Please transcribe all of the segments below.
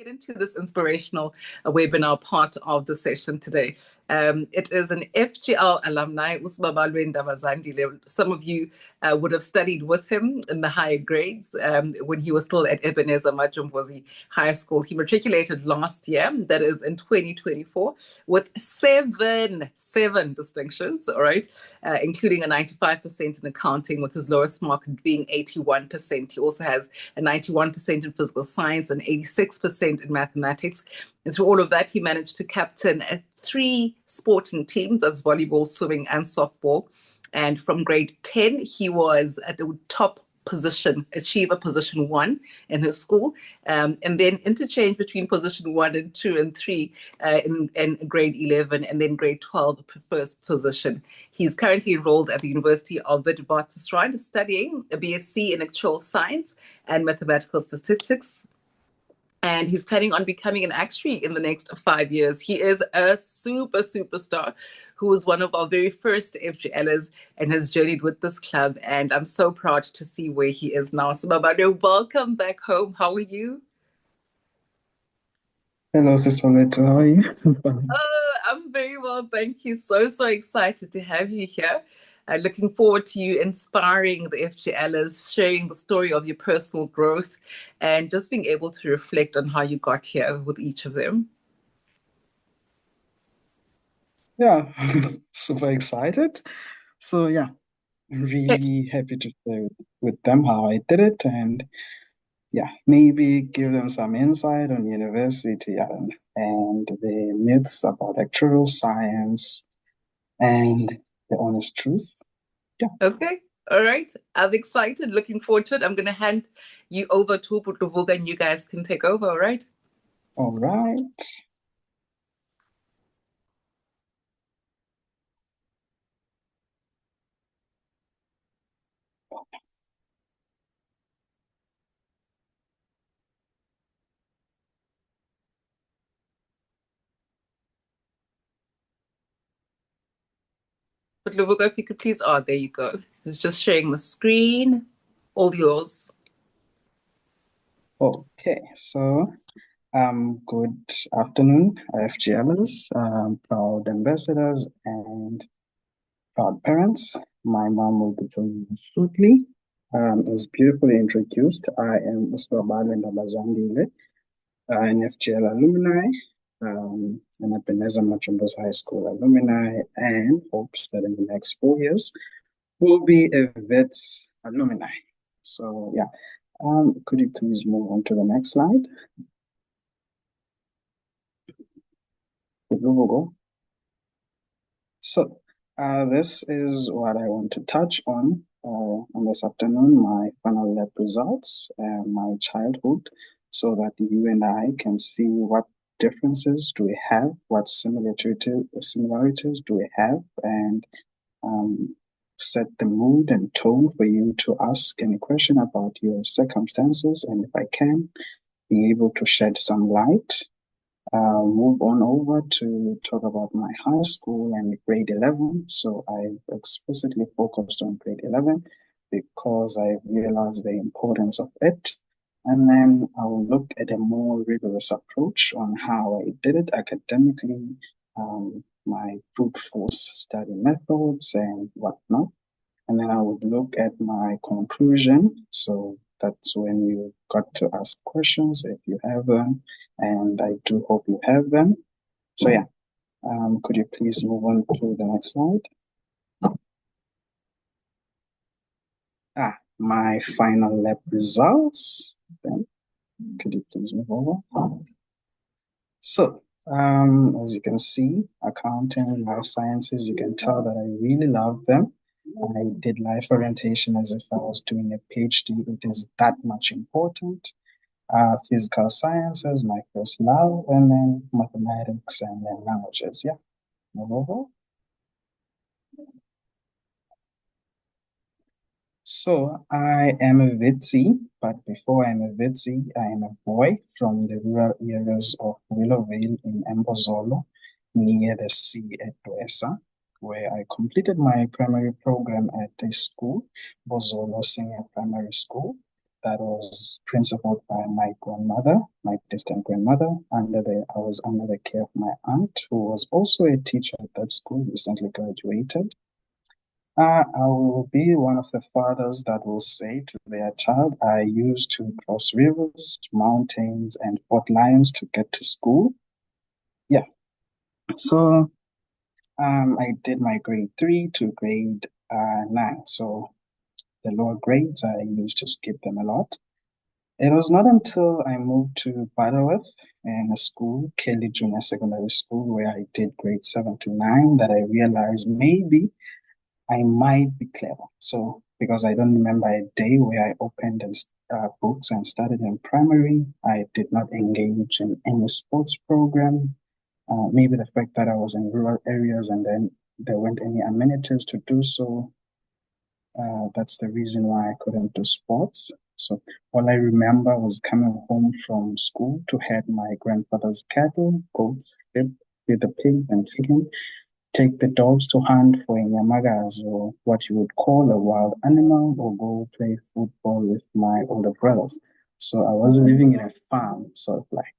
Get into this inspirational webinar part of the session today. It is an FGL alumni, Sibabalwe Ndabazandile. Some of you would have studied with him in the higher grades when he was still at Ebenezer Majumbozi High School. He matriculated last year, that is in 2024, with seven distinctions, all right, including a 95% in accounting, with his lowest mark being 81%. He also has a 91% in physical science and 86% in mathematics. And through all of that, he managed to captain 3 sporting teams, that's volleyball, swimming, and softball. And from grade 10, he was at the top position, achiever position 1 in his school, and then interchange between position 1 and 2 and 3 in grade 11, and then grade 12, first position. He's currently enrolled at the University of Witwatersrand, studying a BSc in actual science and mathematical statistics. And he's planning on becoming an actuary in the next 5 years. He is a superstar who was one of our very first FGLers and has journeyed with this club. And I'm so proud to see where he is now. Sibabalwe, welcome back home. How are you? Hello, Sister Leto. How are you? Oh, I'm very well. Thank you. So excited to have you here. Looking forward to you inspiring the FGLers, sharing the story of your personal growth, and just being able to reflect on how you got here with each of them. Yeah, super excited. So yeah, I'm really happy to share with them how I did it, and yeah, maybe give them some insight on university and the myths about actual science and the honest truth. Yeah. Okay. All right. I'm excited. Looking forward to it. I'm going to hand you over to Putuvuga and you guys can take over. All right. All right. Putuvuga, if you could please. Oh, there you go. It's just sharing the screen. All yours. Okay. So good afternoon, FGLers, proud ambassadors, and proud parents. My mom will be joining us shortly. As beautifully introduced, I am Sibabalwe Ndabazandile, an FGL alumni, an Ebenezer Majumbozi High School alumni, and hopes that in the next 4 years will be a VETS alumni. So yeah, could you please move on to the next slide? So this is what I want to touch on this afternoon, my final lab results, my childhood, so that you and I can see what differences do we have, what similarities do we have, and set the mood and tone for you to ask any question about your circumstances, and if I can, be able to shed some light. Move on over to talk about my high school and grade 11. So I explicitly focused on grade 11 because I realized the importance of it. And then I will look at a more rigorous approach on how I did it academically, my brute force study methods and whatnot. And then I would look at my conclusion. So that's when you got to ask questions if you have them, and I do hope you have them. So yeah, could you please move on to the next slide? My final lab results. Then could you please move over? So as you can see, accounting, life sciences, you can tell that I really love them. I did life orientation as if I was doing a PhD. It is that much important. Physical sciences, my first love, and then mathematics and then languages. Yeah, move over. So I am a Vitsi, but before I'm a Vitsi, I am a boy from the rural areas of Willowvale in Mbozolo, near the sea at Dwesa, where I completed my primary program at a school, Bozolo Senior Primary School. that was principled by my grandmother, my distant grandmother. I was under the care of my aunt, who was also a teacher at that school, recently graduated. I will be one of the fathers that will say to their child, I used to cross rivers, mountains, and fought lions to get to school. Yeah. So I did my grade 3 to grade 9. So the lower grades, I used to skip them a lot. It was not until I moved to Butterworth in a school, Kelly Junior Secondary School, where I did grade 7 to 9, that I realized maybe I might be clever. So, because I don't remember a day where I opened books and started in primary, I did not engage in any sports program. Maybe the fact that I was in rural areas and then there weren't any amenities to do so. That's the reason why I couldn't do sports. So all I remember was coming home from school to head my grandfather's cattle, goats, feed the pigs and chicken, take the dogs to hunt for a nyamagazi, or what you would call a wild animal, or go play football with my older brothers. So I was living in a farm, sort of like.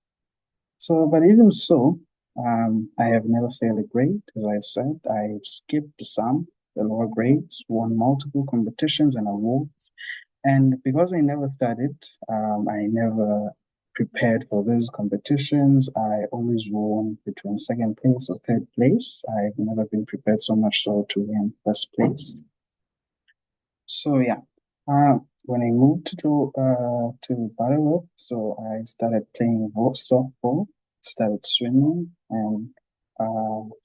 So, but even so, I have never failed a grade. As I said, I skipped some, the lower grades, won multiple competitions and awards. And because I never studied, I never prepared for these competitions. I always won between second place or third place. I've never been prepared so much so to win first place. So yeah, when I moved to Butterworth, so I started playing softball, started swimming, and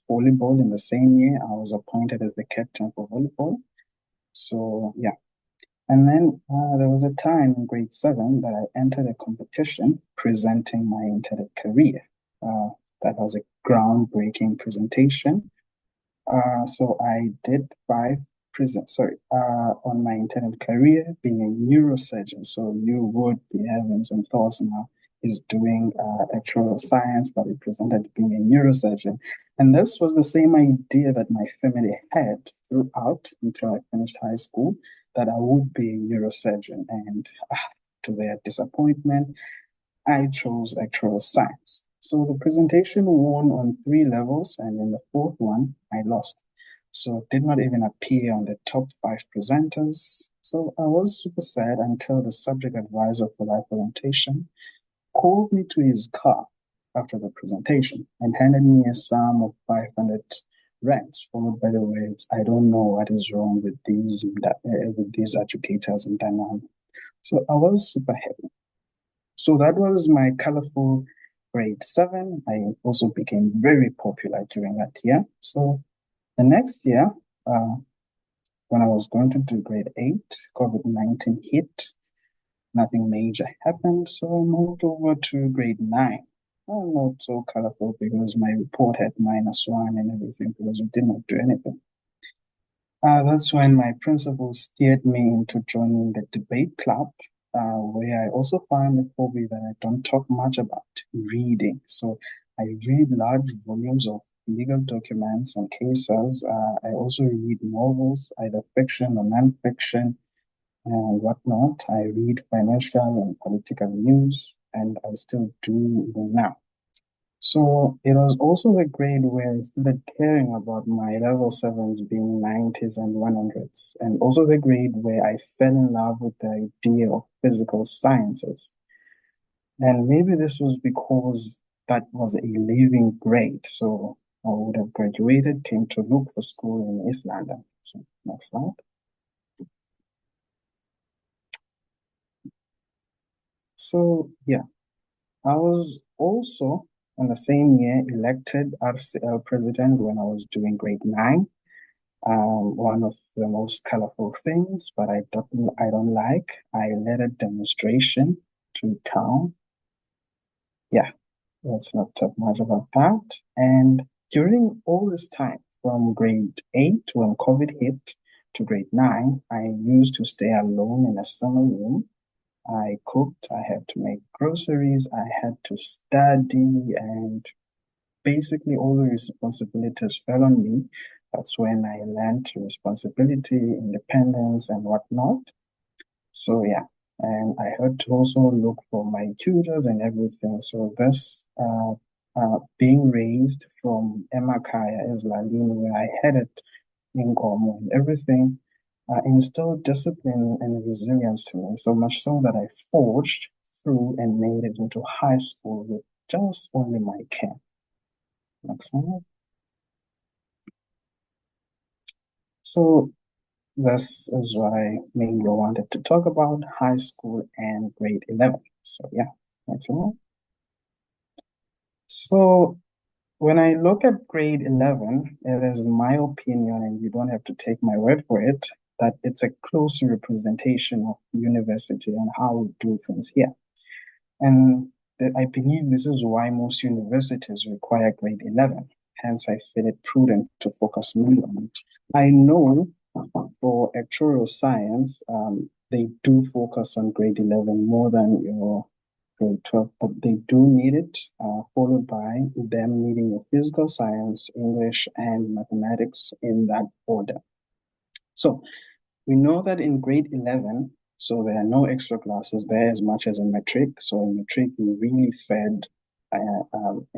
volleyball in the same year. I was appointed as the captain for volleyball. So yeah, and then there was a time in grade 7 that I entered a competition presenting my intended career. That was a groundbreaking presentation. So I did 5 on my intended career, being a neurosurgeon. So you would be having some thoughts now. He's doing actual science, but he presented being a neurosurgeon. And this was the same idea that my family had throughout until I finished high school, that I would be a neurosurgeon. And to their disappointment, I chose actual science. So the presentation won on 3 levels, and in the fourth one, I lost. So did not even appear on the top 5 presenters. So I was super sad until the subject advisor for life orientation called me to his car after the presentation and handed me a sum of 500 rands, followed by the words, "I don't know what is wrong with these educators in Danang." So I was super happy. So that was my colorful grade 7. I also became very popular during that year. So the next year, when I was going to do grade 8, COVID-19 hit. Nothing major happened, so I moved over to grade 9. Not so colorful because my report had -1 and everything because we did not do anything. That's when my principal steered me into joining the debate club, where I also found a hobby that I don't talk much about, reading. So I read large volumes of legal documents and cases. I also read novels, either fiction or non-fiction and whatnot. I read financial and political news, and I still do even now. So it was also the grade where I started caring about my level 7s being 90s and 100s, and also the grade where I fell in love with the idea of physical sciences. And maybe this was because that was a leaving grade, so I would have graduated, came to look for school in East London. So next slide. So yeah, I was also in the same year elected RCL president when I was doing grade 9. One of the most colorful things, but I don't like. I led a demonstration to town. Yeah, let's not talk much about that. And during all this time, from grade 8 when COVID hit to grade 9, I used to stay alone in a summer room. I cooked, I had to make groceries, I had to study, and basically all the responsibilities fell on me. That's when I learned responsibility, independence, and whatnot. So yeah. And I had to also look for my tutors and everything. So this being raised from Emakaya is Lalini, where I had it in Gomo and everything, instilled discipline and resilience to me, so much so that I forged through and made it into high school with just only my camp. Next slide. So this is what I mainly wanted to talk about, high school and grade 11. So yeah, next one. So when I look at grade 11, it is my opinion, and you don't have to take my word for it, that it's a close representation of university and how we do things here. And I believe this is why most universities require grade 11. Hence, I feel it prudent to focus more on it. I know for actuarial science, they do focus on grade 11 more than your grade 12, but they do need it, followed by them needing your physical science, English, and mathematics in that order. So we know that in grade 11, so there are no extra classes there as much as in matric. So in matric, we really fed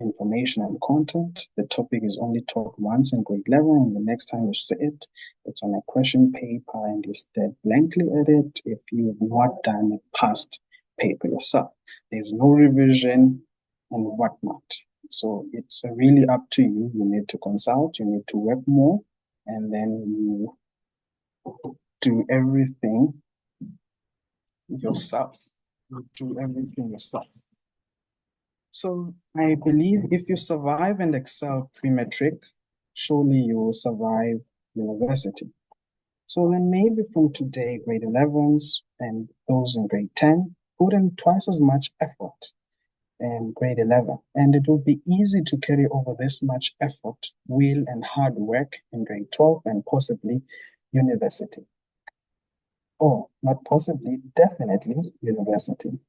information and content. The topic is only taught once in grade 11, and the next time you see it, it's on a question paper and you stare blankly at it if you've not done a past paper yourself. There's no revision and whatnot. So it's really up to you. You need to consult, you need to work more, and then you do everything yourself. You do everything yourself. So I believe if you survive and excel pre-matric, surely you will survive university. So then maybe from today, grade 11s and those in grade 10, put in twice as much effort in grade 11. And it will be easy to carry over this much effort, will, and hard work in grade 12 and possibly university. Or not possibly, definitely university.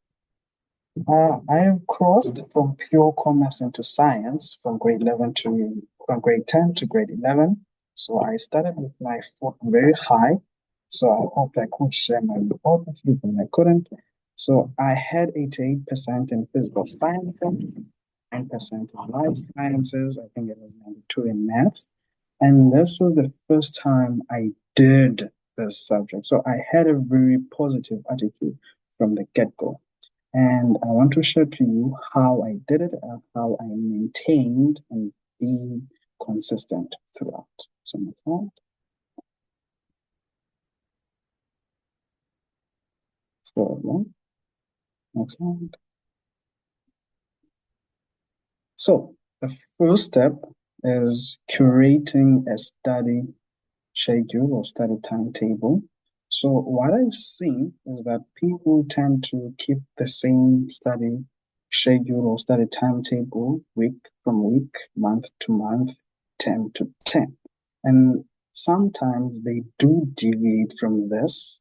I have crossed from pure commerce into science from from grade 10 to grade 11. So I started with my foot very high. So I hoped I could share my report with you, but I couldn't. So I had 88% in physical sciences, 9% in life sciences. I think it was 92 in maths. And this was the first time I did this subject. So I had a very positive attitude from the get-go. And I want to share to you how I did it and how I maintained and be consistent throughout. So next slide. Next slide. So the first step is curating a study schedule or study timetable. So what I've seen is that people tend to keep the same study schedule or study timetable week from week, month to month, term to term. And sometimes they do deviate from this.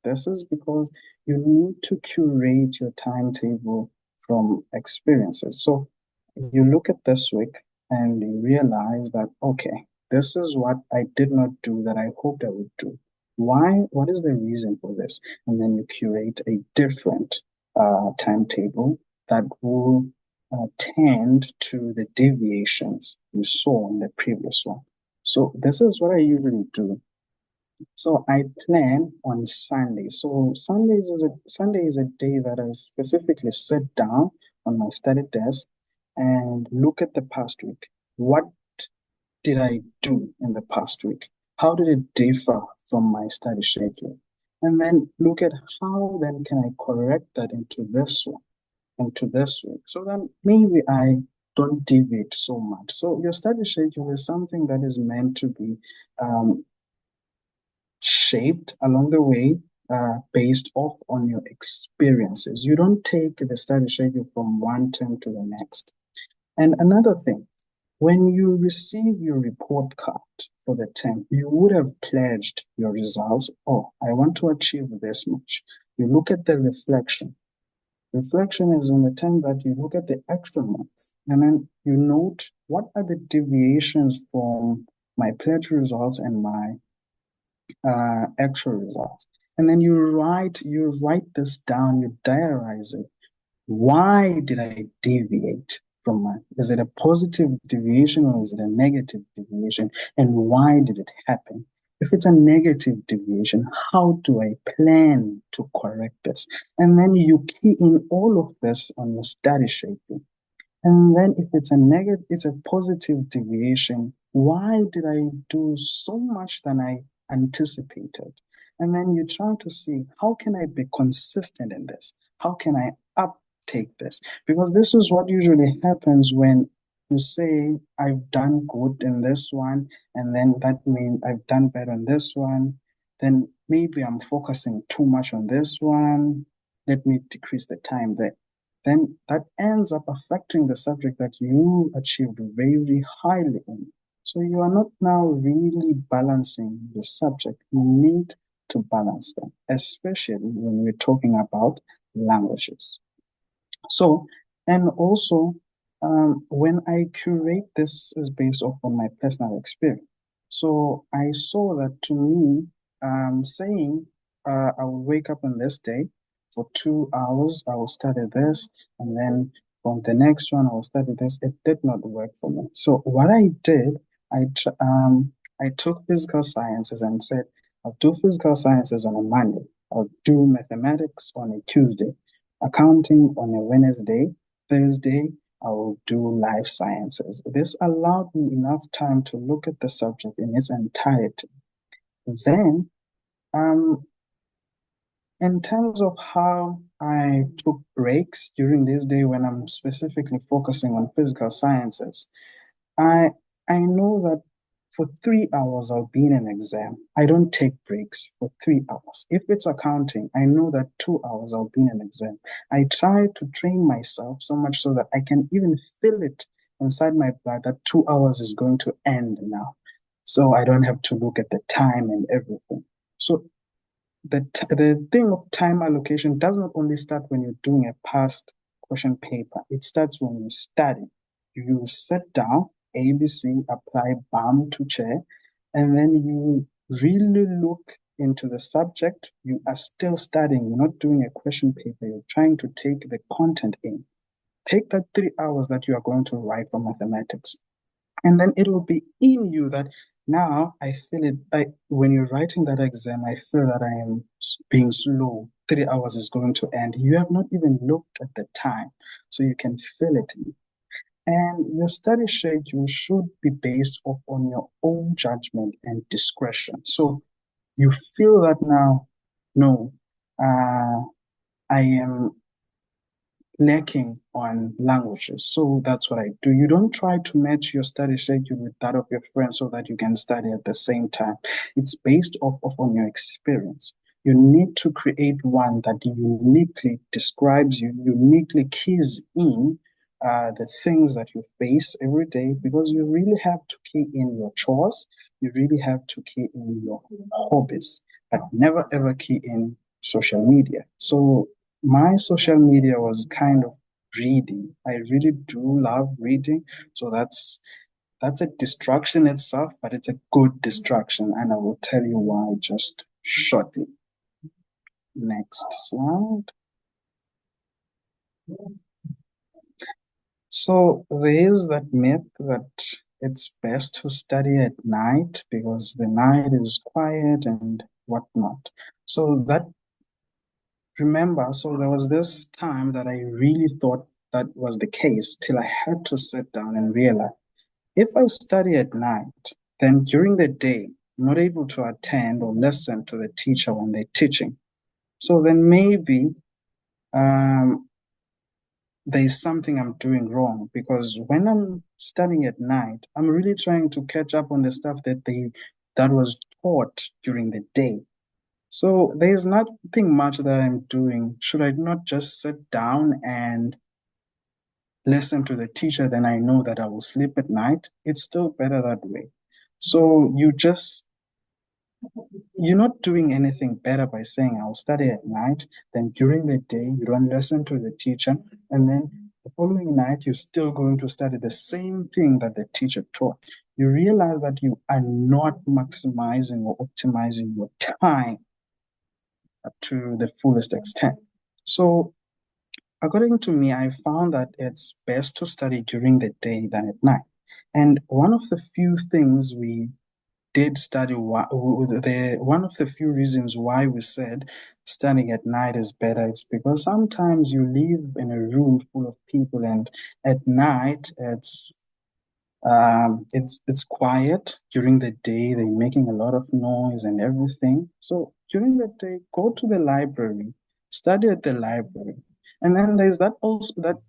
This is because you need to curate your timetable from experiences. So you look at this week and you realize that, okay, this is what I did not do that I hoped I would do. Why? What is the reason for this? And then you curate a different timetable that will tend to the deviations you saw in the previous one. So this is what I usually do. So I plan on Sunday. So Sunday is a day that I specifically sit down on my study desk and look at the past week. What did I do in the past week? How did it differ from my study schedule? And then look at how then can I correct that into this one, into this week. So then maybe I don't deviate so much. So your study schedule is something that is meant to be shaped along the way based off on your experiences. You don't take the study schedule from one term to the next. And another thing, when you receive your report card for the term, you would have pledged your results. Oh, I want to achieve this much. You look at the reflection. Reflection is in the term that you look at the extra marks and then you note what are the deviations from my pledge results and my actual results. And then you write this down, you diarize it. Why did I deviate from mine? Is it a positive deviation or is it a negative deviation? And why did it happen? If it's a negative deviation, how do I plan to correct this? And then you key in all of this on your study schedule. And then if it's a positive deviation, why did I do so much than I anticipated? And then you try to see, how can I be consistent in this? How can I uptake this? Because this is what usually happens when you say, I've done good in this one, and then that means I've done better in this one. Then maybe I'm focusing too much on this one. Let me decrease the time there, then that ends up affecting the subject that you achieved very highly in. So you are not now really balancing the subject. You need to balance them, especially when we're talking about languages. So, and also, when I curate, this is based off on my personal experience. So I saw that to me, saying I will wake up on this day for 2 hours, I will study this, and then from the next one I will study this. It did not work for me. So what I did, I took physical sciences and said, I'll do physical sciences on a Monday. I'll do mathematics on a Tuesday, accounting on a Wednesday, Thursday, I will do life sciences. This allowed me enough time to look at the subject in its entirety. Then, um, in terms of how I took breaks during this day when I'm specifically focusing on physical sciences, I I know that for 3 hours I'll be in an exam. I don't take breaks for 3 hours. If it's accounting, I know that 2 hours I'll be in an exam. I try to train myself so much so that I can even feel it inside my blood that 2 hours is going to end now. So I don't have to look at the time and everything. So the thing of time allocation does not only start when you're doing a past question paper. It starts when you study. You sit down, ABC, apply, BAM to chair, and then you really look into the subject. You are still studying. You're not doing a question paper. You're trying to take the content in. Take that 3 hours that you are going to write for mathematics. And then it will be in you that now I feel it. When you're writing that exam, I feel that I am being slow. 3 hours is going to end. You have not even looked at the time, so you can feel it. And your study schedule should be based off on your own judgment and discretion. So you feel that now, no, I am lacking on languages. So that's what I do. You don't try to match your study schedule with that of your friends so that you can study at the same time. It's based off on your experience. You need to create one that uniquely describes you, uniquely keys in the things that you face every day, because you really have to key in your chores, you really have to key in your hobbies, but never ever key in social media. So my social media was kind of reading. I really do love reading. So that's a distraction itself, but it's a good distraction. And I will tell you why just shortly. Next slide. So there is that myth that it's best to study at night because the night is quiet and whatnot. So that remember, so there was this time that I really thought that was the case till I had to sit down and realize if I study at night, then during the day, I'm not able to attend or listen to the teacher when they're teaching. So then maybe um, there's something I'm doing wrong because when I'm studying at night, I'm really trying to catch up on the stuff that was taught during the day. So there's nothing much that I'm doing. Should I not just sit down and listen to the teacher? Then I know that I will sleep at night. It's still better that way. So you're not doing anything better by saying I'll study at night. Then during the day, you don't listen to the teacher. And then the following night, you're still going to study the same thing that the teacher taught. You realize that you are not maximizing or optimizing your time. to the fullest extent. So, according to me, I found that it's best to study during the day than at night. And one of the few things we did study, one of the few reasons why we said studying at night is better is because sometimes you live in a room full of people, and at night it's quiet. During the day they're making a lot of noise and everything. So during the day, go to the library, study at the library. And then there's that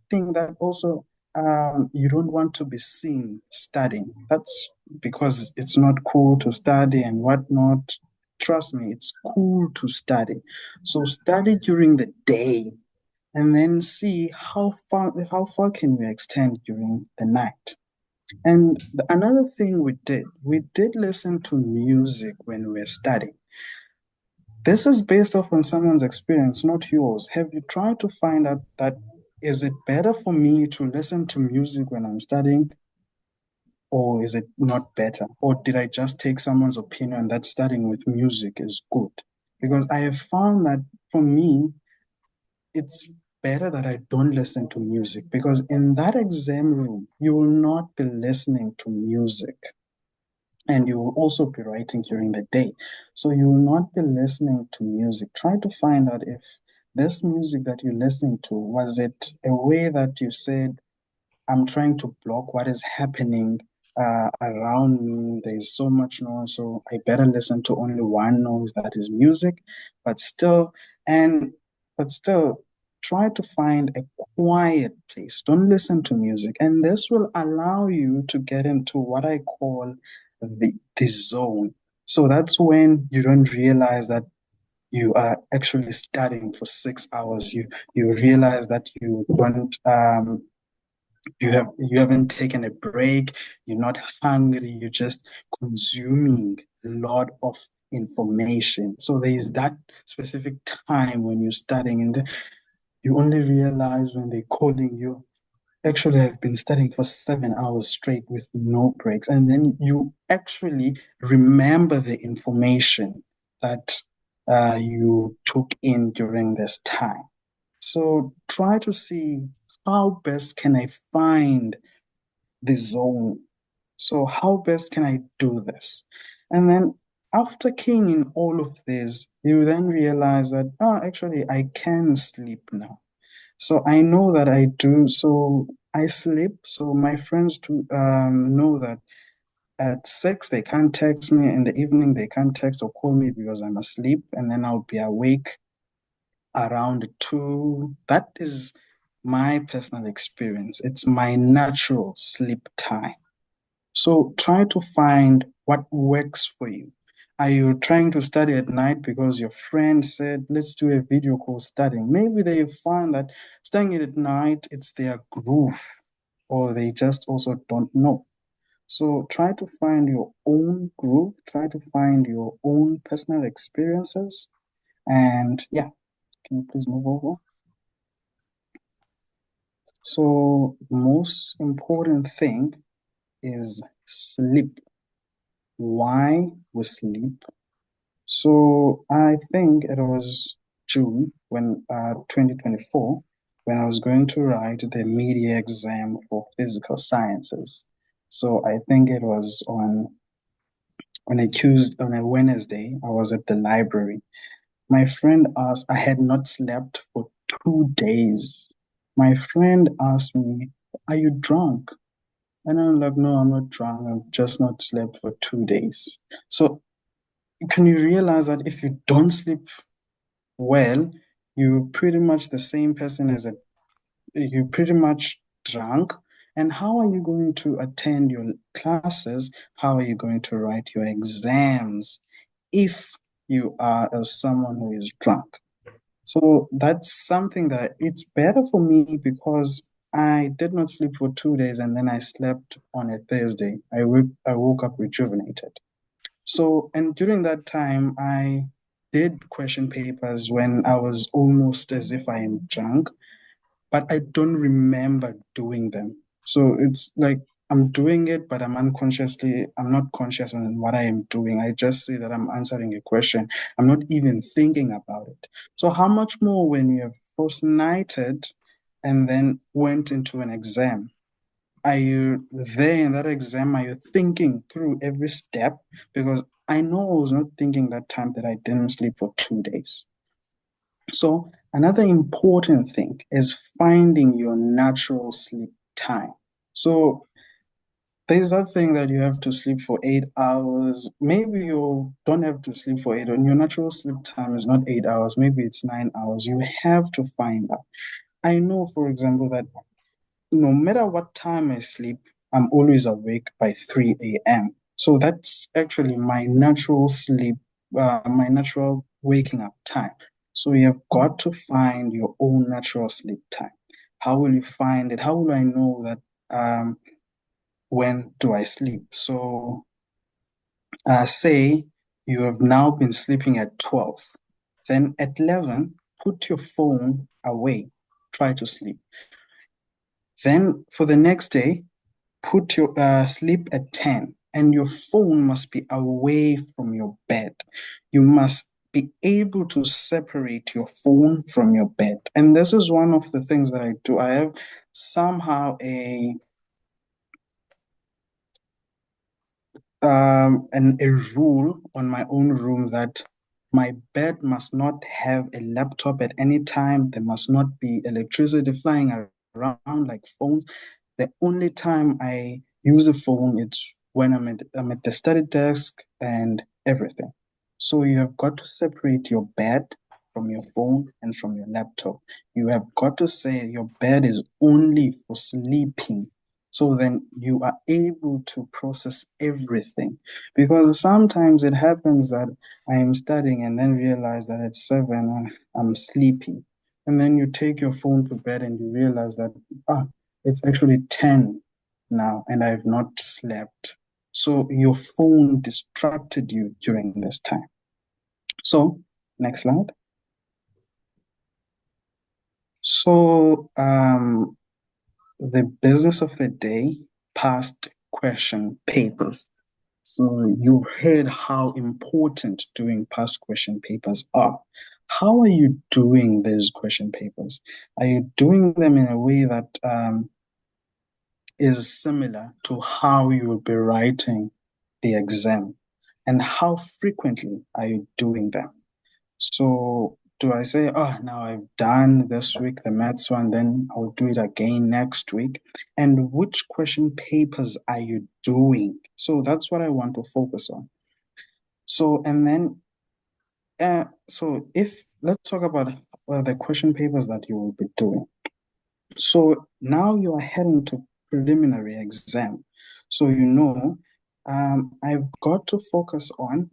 thing that also you don't want to be seen studying. That's because it's not cool to study and whatnot. Trust me, it's cool to study. So study during the day and then see how far can we extend during the night. And another thing we did listen to music when we were studying. This is based off on someone's experience, not yours. Have you tried to find out that is it better for me to listen to music when I'm studying, or is it not better? Or did I just take someone's opinion that studying with music is good? Because I have found that for me, it's better that I don't listen to music because in that exam room, you will not be listening to music and you will also be writing during the day. So you will not be listening to music. Try to find out if this music that you're listening to, was it a way that you said, I'm trying to block what is happening around me. There's so much noise, so I better listen to only one noise that is music. But still, and but still, try to find a quiet place. Don't listen to music, and this will allow you to get into what I call the zone. So that's when you don't realize that you are actually studying for 6 hours. You realize that you haven't taken a break, you're not hungry, you're just consuming a lot of information. So there is that specific time when you're studying, and you only realize when they're calling you, actually I've been studying for 7 hours straight with no breaks. And then you actually remember the information that you took in during this time. So try to see how best can I find the zone. So how best can I do this? And then after keying in all of this, you then realize that, oh, actually, I can sleep now. So I know that I do. So I sleep. So my friends do know that at 6 they can't text me. In the evening they can't text or call me because I'm asleep, and then I'll be awake around 2. That is my personal experience. It's my natural sleep time. So try to find what works for you. Are you trying to study at night because your friend said, let's do a video call studying? Maybe they find that studying it at night, it's their groove, or they just also don't know. So try to find your own groove, try to find your own personal experiences. And yeah, can you please move over? So, most important thing is sleep. Why we sleep? So I think it was June 2024 when I was going to write the media exam for physical sciences. So I think it was on a Wednesday. I was at the library. My friend asked. I had not slept for 2 days. My friend asked me, "Are you drunk?" And I'm like, "No, I'm not drunk. I've just not slept for 2 days." So can you realize that if you don't sleep well, you're pretty much the same person as you're pretty much drunk. And how are you going to attend your classes? How are you going to write your exams if you are someone who is drunk? So that's something that it's better for me because I did not sleep for 2 days and then I slept on a Thursday. I woke up rejuvenated. So, and during that time, I did question papers when I was almost as if I am drunk, but I don't remember doing them. So it's like I'm doing it, but I'm not conscious on what I am doing. I just see that I'm answering a question. I'm not even thinking about it. So how much more when you have post-nighted and then went into an exam? Are you there in that exam? Are you thinking through every step? Because I know I was not thinking that time that I didn't sleep for 2 days. So another important thing is finding your natural sleep time. So there's that thing that you have to sleep for 8 hours. Maybe you don't have to sleep for 8 hours. Your natural sleep time is not 8 hours. Maybe it's 9 hours. You have to find out. I know, for example, that no matter what time I sleep, I'm always awake by 3 a.m. So that's actually my natural sleep, my natural waking up time. So you have got to find your own natural sleep time. How will you find it? How will I know that when do I sleep? So say you have now been sleeping at 12, then at 11, put your phone away, try to sleep. Then for the next day, put your sleep at 10, and your phone must be away from your bed. You must be able to separate your phone from your bed. And this is one of the things that I do. I have somehow a rule on my own room that my bed must not have a laptop at any time. There must not be electricity flying around like phones. The only time I use a phone it's when I'm at the study desk and everything. So you have got to separate your bed from your phone and from your laptop. You have got to say your bed is only for sleeping. So then you are able to process everything. Because sometimes it happens that I am studying and then realize that at 7 I'm sleepy. And then you take your phone to bed and you realize that it's actually 10 now and I've not slept. So your phone distracted you during this time. So, next slide. So, the business of the day, past question papers. So you heard how important doing past question papers are. How are you doing these question papers? Are you doing them in a way that is similar to how you will be writing the exam? And how frequently are you doing them? So do I say, oh, now I've done this week the maths one, then I'll do it again next week? And which question papers are you doing? So that's what I want to focus on. So, and then, so if let's talk about the question papers that you will be doing. So now you are heading to preliminary exam. So I've got to focus on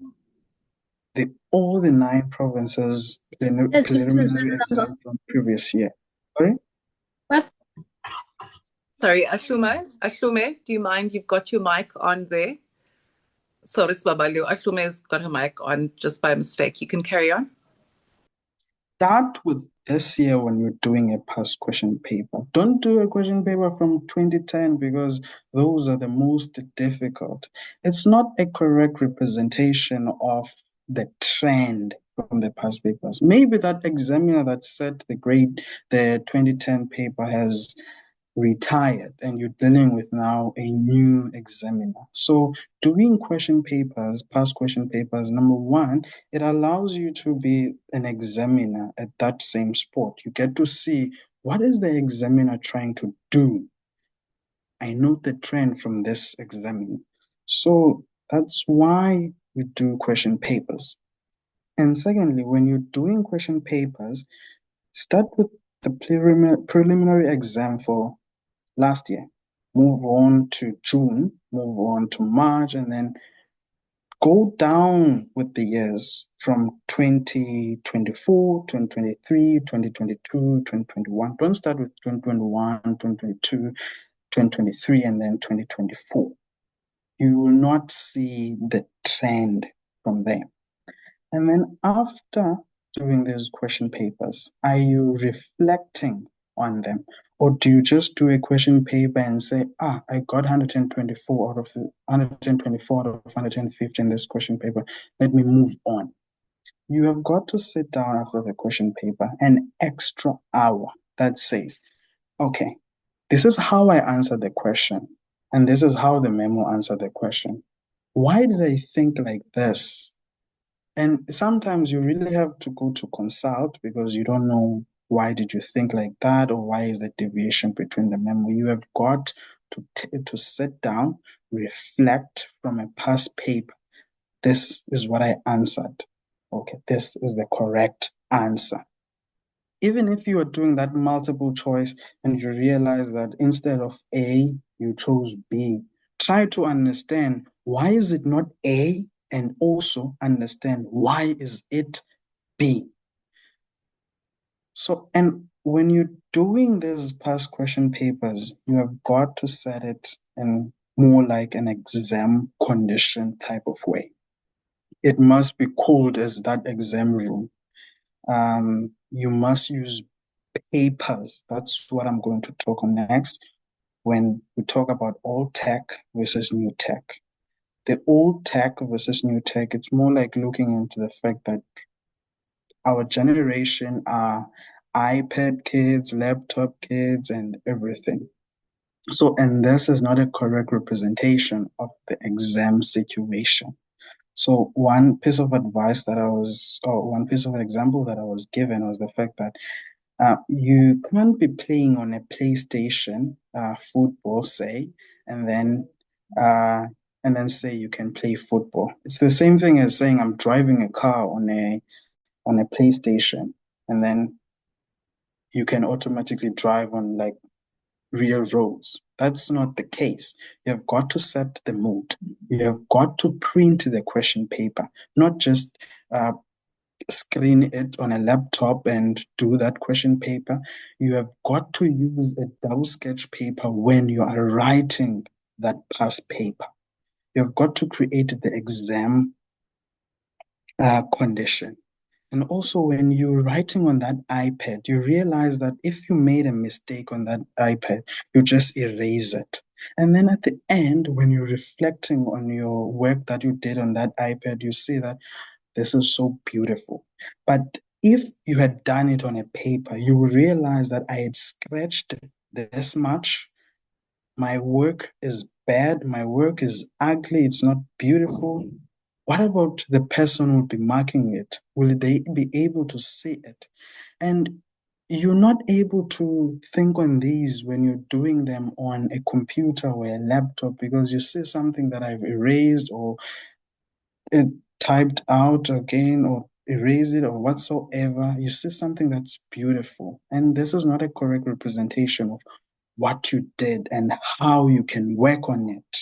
all the 9 provinces preliminary exam from previous year. Sorry? What? Sorry, Ashlume, do you mind? You've got your mic on there. Sorry, Sibabalwe. Ashlume's got her mic on just by mistake. You can carry on. Start with this year when you're doing a past question paper. Don't do a question paper from 2010 because those are the most difficult. It's not a correct representation of the trend from the past papers. Maybe that examiner that set the grade, the 2010 paper has retired and you're dealing with now a new examiner. So doing question papers, past question papers, number one, it allows you to be an examiner at that same spot. You get to see what is the examiner trying to do. I note the trend from this examiner. So that's why we do question papers. And secondly, when you're doing question papers, start with the preliminary exam for last year, move on to June, move on to March, and then go down with the years from 2024, 2023, 2022, 2021. Don't start with 2021, 2022, 2023, and then 2024. You will not see the trend from there. And then after doing these question papers, are you reflecting on them? Or do you just do a question paper and say, I got 124 out of the 124 out of 150 in this question paper. Let me move on. You have got to sit down after the question paper an extra hour that says, okay, this is how I answered the question, and this is how the memo answered the question. Why did I think like this? And sometimes you really have to go to consult because you don't know why did you think like that or why is the deviation between the memo. You have got to sit down, reflect from a past paper. This is what I answered. Okay, this is the correct answer. Even if you are doing that multiple choice and you realize that instead of A, you chose B, try to understand why is it not A, and also understand why is it B. So, and when you're doing these past question papers, you have got to set it in more like an exam condition type of way. It must be called as that exam room. You must use papers. That's what I'm going to talk on next when we talk about old tech versus new tech. The old tech versus new tech, it's more like looking into the fact that our generation are iPad kids, laptop kids, and everything. So, and this is not a correct representation of the exam situation. So one piece of advice that I was, or one piece of example that I was given was the fact that you can't be playing on a PlayStation, football, say, and then uh, and then say you can play football. It's the same thing as saying I'm driving a car on a PlayStation, and then you can automatically drive on like real roads. That's not the case. You have got to set the mood. You have got to print the question paper, not just screen it on a laptop and do that question paper. You have got to use a double sketch paper when you are writing that past paper. You have got to create the exam condition. And also, when you're writing on that iPad, you realize that if you made a mistake on that iPad, you just erase it. And then at the end, when you're reflecting on your work that you did on that iPad, you see that this is so beautiful. But if you had done it on a paper, you would realize that I had scratched this much. My work is bad. My work is ugly. It's not beautiful. What about the person who will be marking it? Will they be able to see it? And you're not able to think on these when you're doing them on a computer or a laptop because you see something that I've erased or it typed out again or erase it or whatsoever. You see something that's beautiful. And this is not a correct representation of what you did and how you can work on it.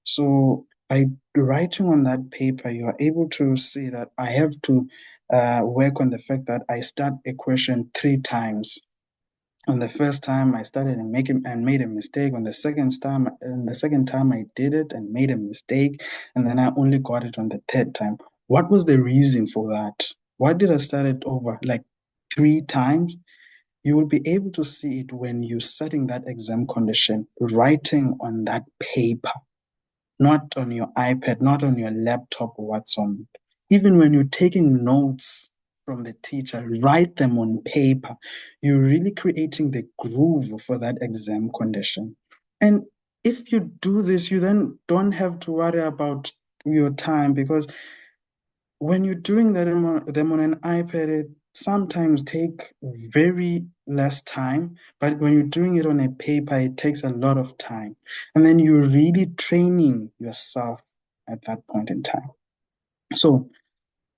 So by writing on that paper, you are able to see that I have to work on the fact that I start a question 3 times. On the first time I started and made a mistake. On the second time I did it and made a mistake, and then I only got it on the third time. What was the reason for that? Why did I start it over like 3 times? You will be able to see it when you're setting that exam condition, writing on that paper, not on your iPad, not on your laptop or what's on. Even when you're taking notes from the teacher, write them on paper. You're really creating the groove for that exam condition. And if you do this, you then don't have to worry about your time because when you're doing them on an iPad, it sometimes take very less time. But when you're doing it on a paper, it takes a lot of time. And then you're really training yourself at that point in time. So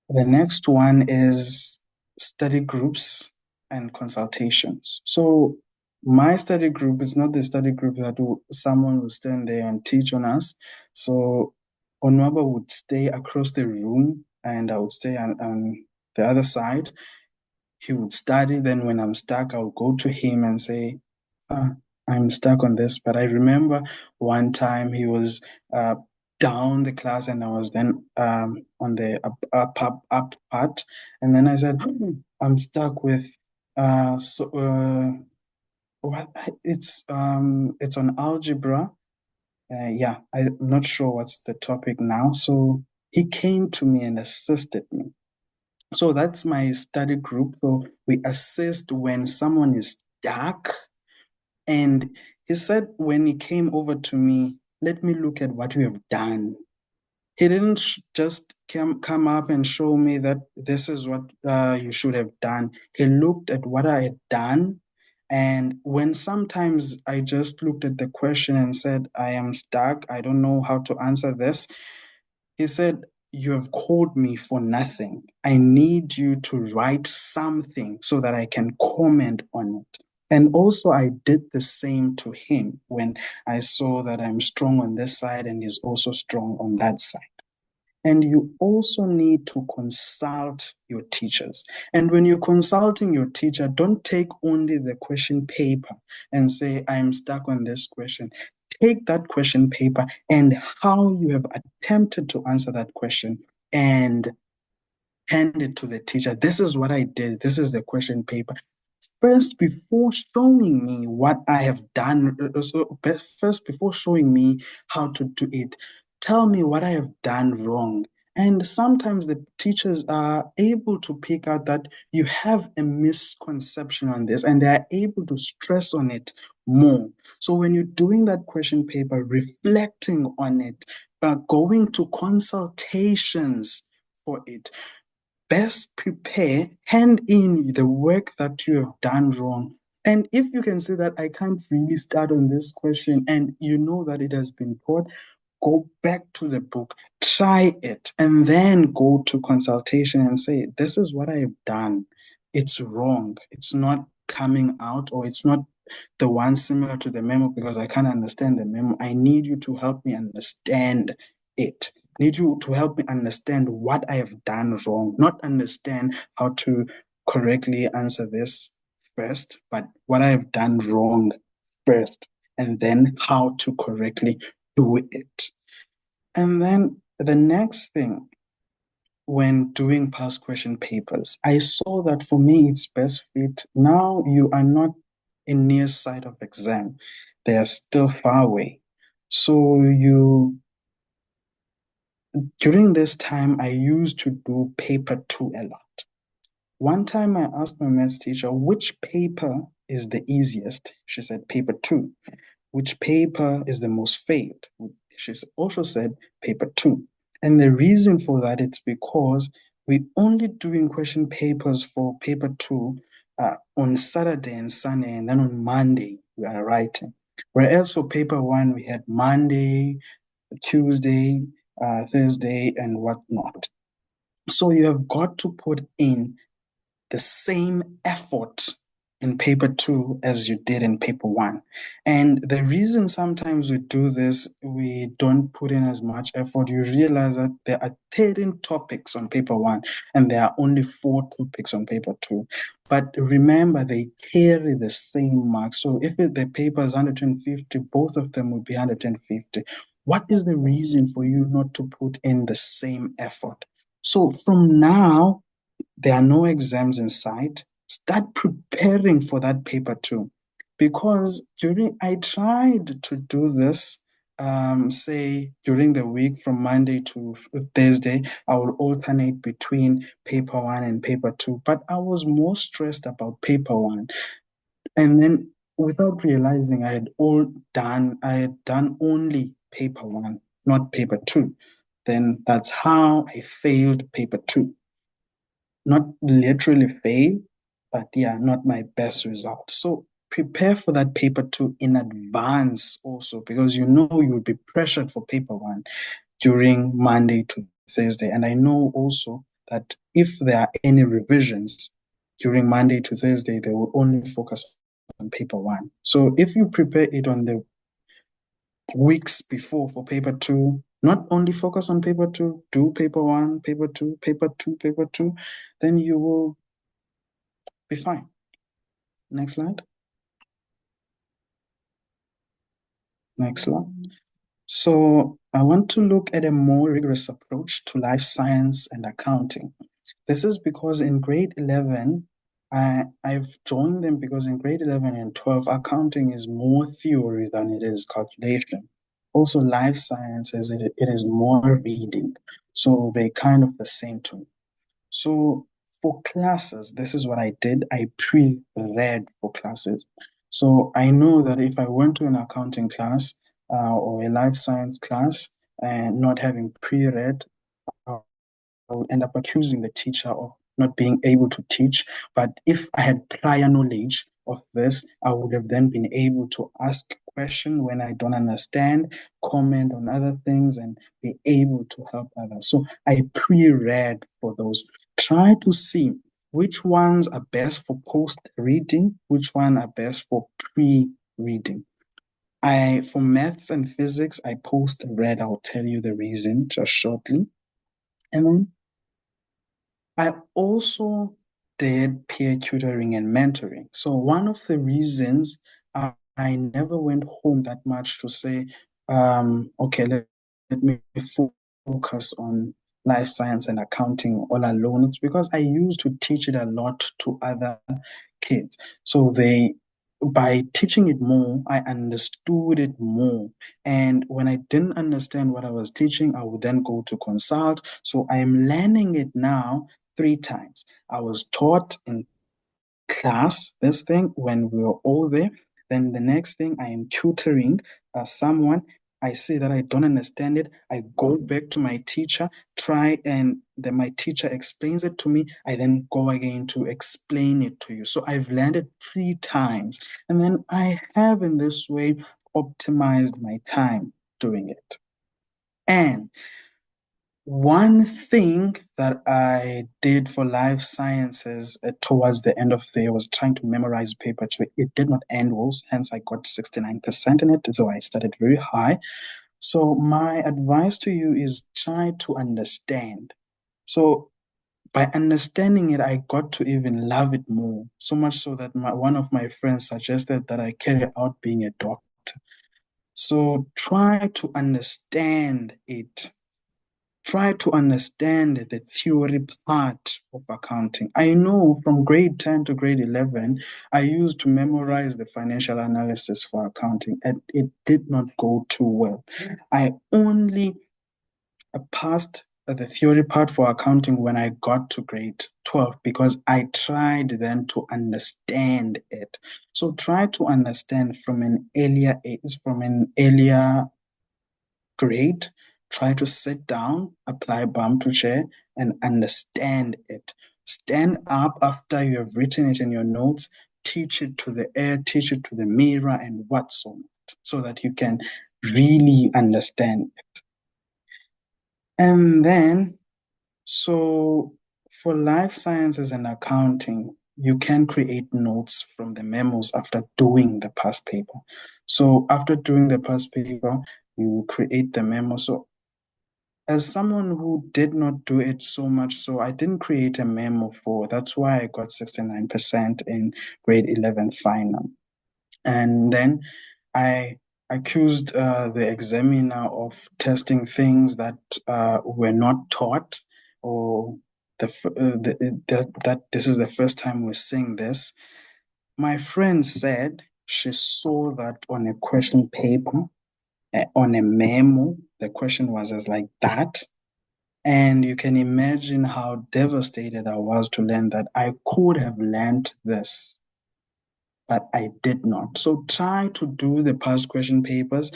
the next one is study groups and consultations. So my study group is not the study group that someone will stand there and teach on us. So Onwaba would stay across the room and I would stay on the other side. He would study. Then when I'm stuck, I'll go to him and say, ah, I'm stuck on this. But I remember one time he was down the class and I was then on the up part. And then I said, I'm stuck with Well, it's on algebra. Yeah, I'm not sure what's the topic now. So he came to me and assisted me. So that's my study group. So we assist when someone is stuck. And he said when he came over to me, let me look at what you have done. He didn't just come up and show me that this is what you should have done. He looked at what I had done. And when sometimes I just looked at the question and said, I am stuck, I don't know how to answer this, he said, you have called me for nothing. I need you to write something so that I can comment on it. And also, I did the same to him when I saw that I'm strong on this side and he's also strong on that side. And you also need to consult your teachers. And when you're consulting your teacher, don't take only the question paper and say, I'm stuck on this question. Take that question paper and how you have attempted to answer that question and hand it to the teacher. This is what I did. This is the question paper. First, before showing me what I have done, first, before showing me how to do it, tell me what I have done wrong. And sometimes the teachers are able to pick out that you have a misconception on this and they are able to stress on it more. So when you're doing that question paper, reflecting on it, going to consultations for it, best prepare, hand in the work that you have done wrong. And if you can say that I can't really start on this question and you know that it has been taught, go back to the book, try it, and then go to consultation and say, this is what I have done. It's wrong. It's not coming out, or it's not the one similar to the memo because I can't understand the memo. I need you to help me understand it. Need you to help me understand what I have done wrong, not understand how to correctly answer this first, but what I have done wrong first, and then how to correctly do it. And then the next thing, when doing past question papers, I saw that for me it's best fit. Now you are not in near sight of exam. They are still far away. So during this time, I used to do paper two a lot. One time I asked my maths teacher, which paper is the easiest? She said, paper two. Which paper is the most failed? She also said, paper two. And the reason for that, it's because we only doing question papers for paper two on Saturday and Sunday, and then on Monday we are writing. Whereas for paper one, we had Monday, Tuesday, Thursday, and whatnot. So you have got to put in the same effort in paper two as you did in paper one. And the reason sometimes we do this, we don't put in as much effort, you realize that there are 13 topics on paper one and there are only 4 topics on paper two. But remember, they carry the same marks. So if the paper is 150, both of them will be 150. What is the reason for you not to put in the same effort? So from now, there are no exams in sight. Start preparing for that paper too. Because I tried to do this, say during the week from Monday to Thursday, I would alternate between paper one and paper two, but I was more stressed about paper one. And then without realizing I had done only paper one, not paper two. Then that's how I failed paper two. Not literally fail, but yeah, not my best result. So prepare for that paper two in advance also, because you know you will be pressured for paper one during Monday to Thursday. And I know also that if there are any revisions during Monday to Thursday, they will only focus on paper one. So if you prepare it on the weeks before for paper two, not only focus on paper two, do paper one, paper two, paper two, paper two, then you will be fine. Next slide. Next slide. So I want to look at a more rigorous approach to life science and accounting. This is because in grade 11, I've joined them because in grade 11 and 12, accounting is more theory than it is calculation. Also, life sciences, it is more reading. So they kind of the same to me. So for classes, this is what I did. I pre-read for classes. So I know that if I went to an accounting class or a life science class and not having pre-read, I would end up accusing the teacher of not being able to teach. But if I had prior knowledge of this, I would have then been able to ask questions when I don't understand, comment on other things, and be able to help others. So I pre-read for those. Try to see which ones are best for post-reading, which one are best for pre-reading. For maths and physics, I post-read. I'll tell you the reason just shortly. And then I also did peer tutoring and mentoring. So one of the reasons I never went home that much to say, okay, let me focus on life science and accounting all alone. It's because I used to teach it a lot to other kids. So by teaching it more, I understood it more. And when I didn't understand what I was teaching, I would then go to consult. So I am learning it now 3 times. I was taught in class this thing when we were all there. Then the next thing, I am tutoring someone. I see that I don't understand it. I go back to my teacher, try, and then my teacher explains it to me. I then go again to explain it to you. So I've learned it 3 times. And then I have in this way optimized my time doing it. And one thing that I did for life sciences towards the end of the year was trying to memorize paper too. It did not end well, hence I got 69% in it, though I started very high. So my advice to you is try to understand. So by understanding it, I got to even love it more. So much so that one of my friends suggested that I carry out being a doctor. So try to understand it. Try to understand the theory part of accounting. I know from grade 10 to grade 11, I used to memorize the financial analysis for accounting, and it did not go too well. I only passed the theory part for accounting when I got to grade 12 because I tried then to understand it. So try to understand from an earlier age, from an earlier grade, try to sit down, apply bump to chair, and understand it. Stand up after you have written it in your notes, teach it to the air, teach it to the mirror, and whatsoever, so that you can really understand it. And then, so for life sciences and accounting, you can create notes from the memos after doing the past paper. So after doing the past paper, you create the memo. So as someone who did not do it so much, so I didn't create a memo for. That's why I got 69% in grade 11 final. And then I accused the examiner of testing things that were not taught, or that this is the first time we're seeing this. My friend said she saw that on a question paper, on a memo. The question was as like that. And you can imagine how devastated I was to learn that I could have learned this, but I did not. So try to do the past question papers.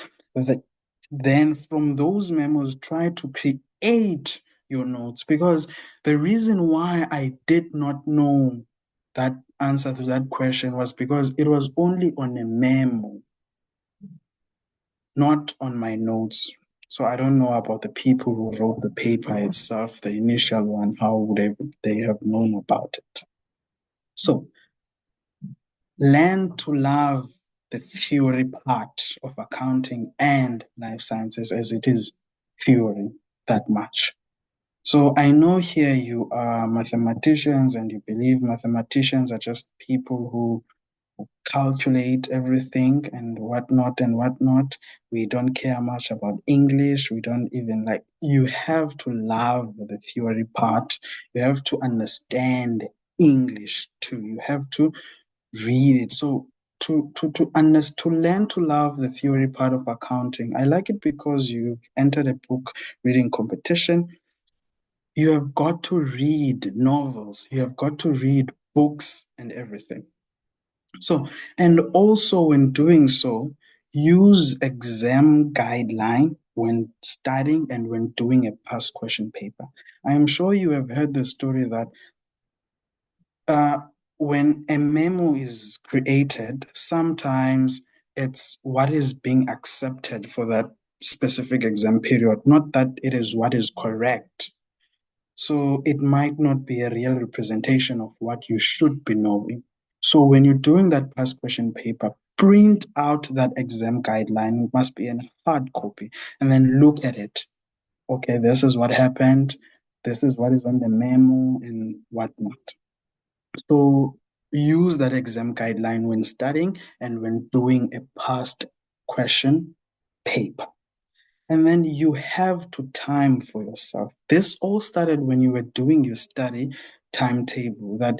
Then from those memos, try to create your notes, because the reason why I did not know that answer to that question was because it was only on a memo, not on my notes. So I don't know about the people who wrote the paper itself, the initial one, how would they have known about it. So learn to love the theory part of accounting and life sciences, as it is theory that much. So I know here you are mathematicians and you believe mathematicians are just people who calculate everything and whatnot and whatnot. We don't care much about English. We don't even like, you have to love the theory part. You have to understand English too. You have to read it. So to learn to love the theory part of accounting, I like it because you entered a book reading competition. You have got to read novels. You have got to read books and everything. So, and also when doing so, use exam guideline when studying and when doing a past question paper. I am sure you have heard the story that uh, when a memo is created, sometimes it's what is being accepted for that specific exam period, not that it is what is correct. So it might not be a real representation of what you should be knowing. So when you're doing that past question paper, print out that exam guideline. It must be in hard copy, and then look at it. Okay, this is what happened. This is what is on the memo and whatnot. So use that exam guideline when studying and when doing a past question paper. And then you have to time for yourself. This all started when you were doing your study timetable. That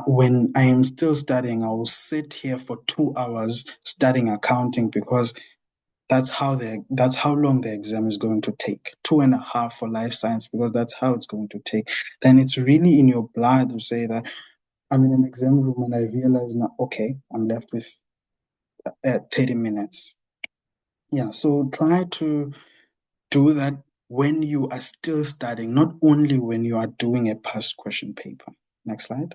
when I am still studying, I will sit here for 2 hours studying accounting because that's how long the exam is going to take. 2.5 for life science because that's how it's going to take. Then it's really in your blood to say that I'm in an exam room and I realize now, okay, I'm left with 30 minutes. Yeah, so try to do that when you are still studying, not only when you are doing a past question paper. Next slide.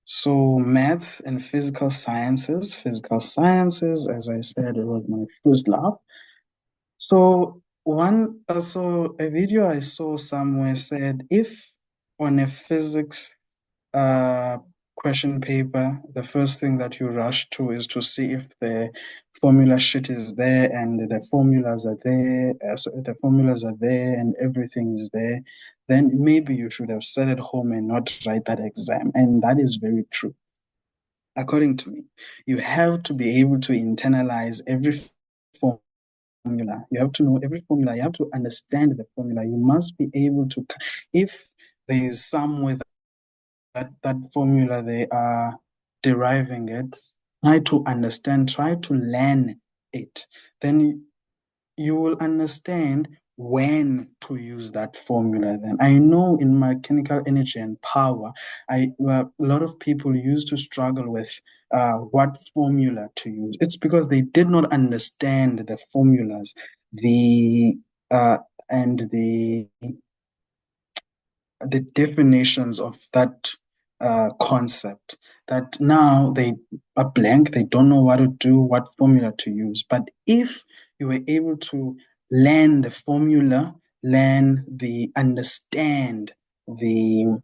So maths and physical sciences. Physical sciences, as I said, it was my first love. So a video I saw somewhere said if on a physics uh, question paper, the first thing that you rush to is to see if the formula sheet is there and the formulas are there. So if the formulas are there and everything is there, then maybe you should have sat at home and not write that exam. And that is very true. According to me, you have to be able to internalize every formula. You have to know every formula. You have to understand the formula. You must be able to, if there is somewhere that formula they are deriving it, try to understand, try to learn it. Then you will understand when to use that formula. Then I know in mechanical energy and power, a lot of people used to struggle with what formula to use. It's because they did not understand the formulas, the uh, and the definitions of that concept, that now they are blank, they don't know what to do, what formula to use. But if you were able to learn the formula, understand the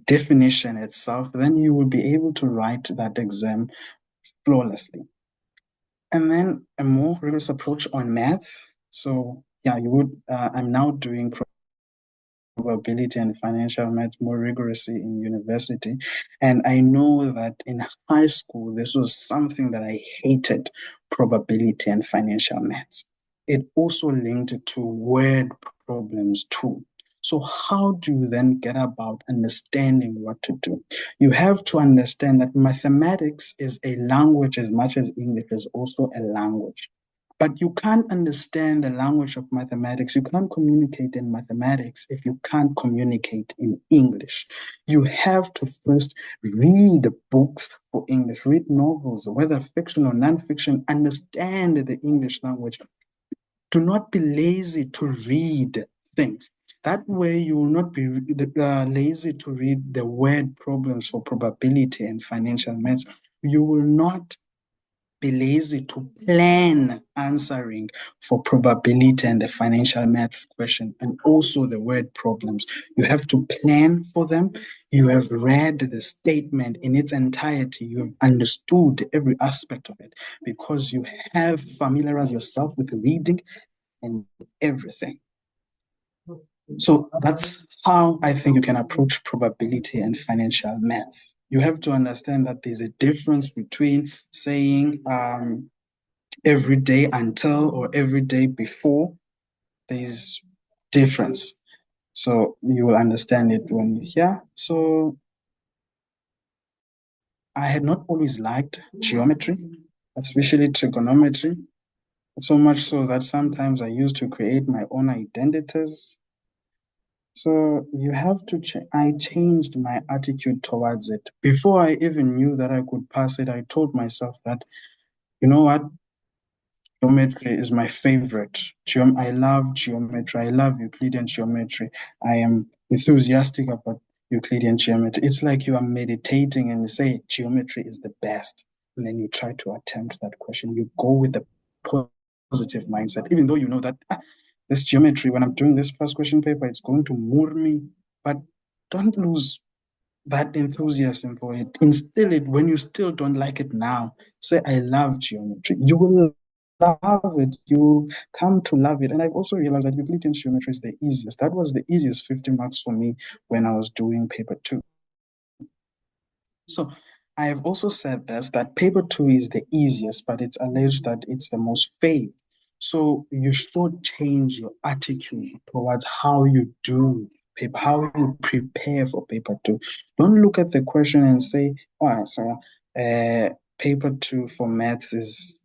definition itself, then you will be able to write that exam flawlessly. And then a more rigorous approach on maths. So yeah, I'm now doing probability and financial maths more rigorously in university. And I know that in high school, this was something that I hated, probability and financial maths. It also linked to word problems too. So how do you then get about understanding what to do? You have to understand that mathematics is a language as much as English is also a language. But you can't understand the language of mathematics. You can't communicate in mathematics if you can't communicate in English. You have to first read books for English, read novels, whether fiction or nonfiction, understand the English language. Do not be lazy to read things. That way, you will not be lazy to read the word problems for probability and financial maths. You will not be lazy to plan answering for probability and the financial maths question and also the word problems. You have to plan for them. You have read the statement in its entirety. You have understood every aspect of it because you have familiarized yourself with reading and everything. So that's how I think you can approach probability and financial maths. You have to understand that there's a difference between saying every day until or every day before. There's difference. So you will understand it when you hear. So I had not always liked geometry, especially trigonometry, so much so that sometimes I used to create my own identities. So you have to I changed my attitude towards it. Before I even knew that I could pass it, I told myself that, you know what, geometry is my favorite. I love geometry. I love Euclidean geometry. I am enthusiastic about Euclidean geometry. It's like you are meditating and you say geometry is the best. And then you try to attempt that question. You go with the positive mindset, even though you know that this geometry, when I'm doing this past question paper, it's going to moor me. But don't lose that enthusiasm for it. Instill it when you still don't like it now. Say, I love geometry. You will love it. You come to love it. And I've also realized that Euclidean geometry is the easiest. That was the easiest 50 marks for me when I was doing paper two. So I have also said this, that paper two is the easiest, but it's alleged that it's the most failed. So you should change your attitude towards how you do paper, how you prepare for paper two. Don't look at the question and say, oh, so paper two for maths is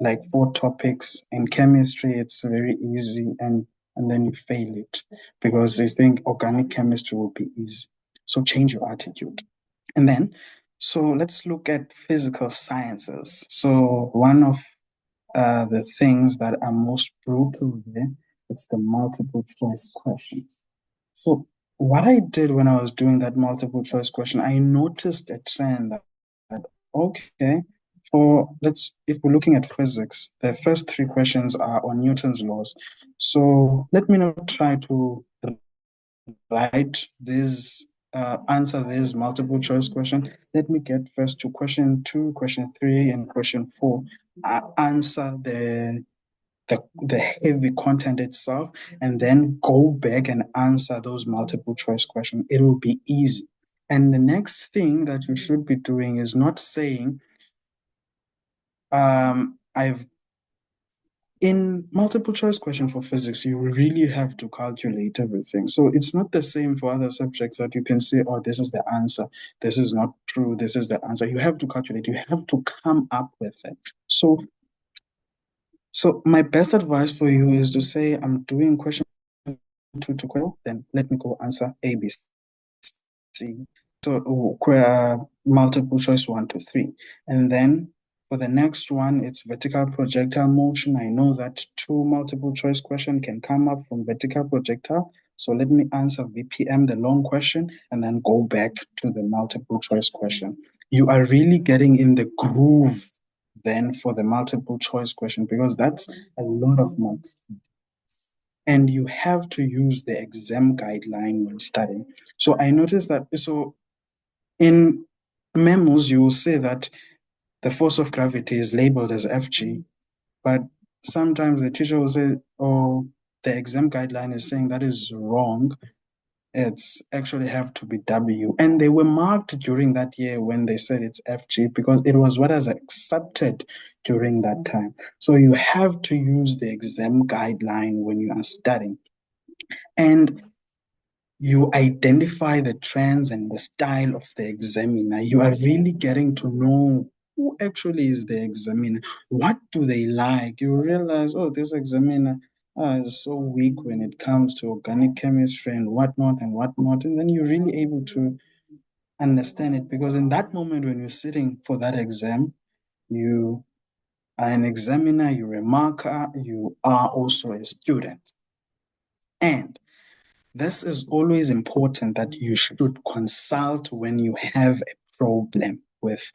like 4 topics. In chemistry, it's very easy, and then you fail it because you think organic chemistry will be easy. So change your attitude. And then, so let's look at physical sciences. So one of the things that are most brutal here, it's the multiple choice questions. So what I did when I was doing that multiple choice question, I noticed a trend that okay, if we're looking at physics, the first 3 questions are on Newton's laws. So let me not try to write this answer this multiple choice question. Let me get first to question 2, question 3, and question 4. Answer the heavy content itself, and then go back and answer those multiple choice questions. It will be easy. And the next thing that you should be doing is not saying, I've in multiple choice question for physics, you really have to calculate everything. So it's not the same for other subjects that you can say, oh, this is the answer. This is not true. This is the answer. You have to calculate. You have to come up with it. So my best advice for you is to say, I'm doing question 2 to question, then let me go answer A, B, C. So multiple choice 1 to 3. And then for the next one, it's vertical projectile motion. I know that 2 multiple choice question can come up from vertical projectile. So let me answer VPM, the long question, and then go back to the multiple choice question. You are really getting in the groove then for the multiple choice question, because that's a lot of marks. And you have to use the exam guideline when studying. So I noticed that, so in memos, you will say that the force of gravity is labeled as Fg, but sometimes the teacher will say, oh, the exam guideline is saying that is wrong. It's actually have to be W. And they were marked during that year when they said it's Fg because it was what was accepted during that time. So you have to use the exam guideline when you are studying. And you identify the trends and the style of the examiner. You are really getting to know who actually is the examiner. What do they like? You realize, oh, this examiner is so weak when it comes to organic chemistry and whatnot and whatnot. And then you're really able to understand it, because in that moment when you're sitting for that exam, you are an examiner, you're a marker, you are also a student. And this is always important, that you should consult when you have a problem with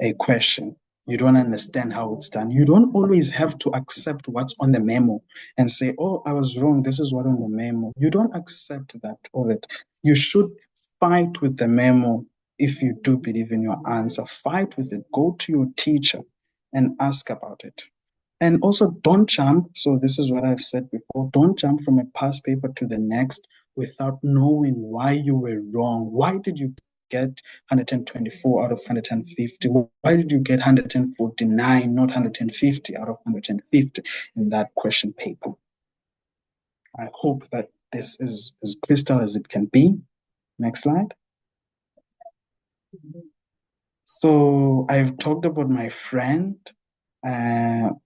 a question. You don't understand how it's done. You don't always have to accept what's on the memo and say, oh, I was wrong. This is what on the memo. You don't accept that all that. You should fight with the memo if you do believe in your answer. Fight with it. Go to your teacher and ask about it. And also, don't jump. So this is what I've said before. Don't jump from a past paper to the next without knowing why you were wrong. Why did you get 124 out of 150? Why did you get 149, not 150 out of 150 in that question paper? I hope that this is as crystal as it can be. Next slide. So I've talked about my friend, Onwa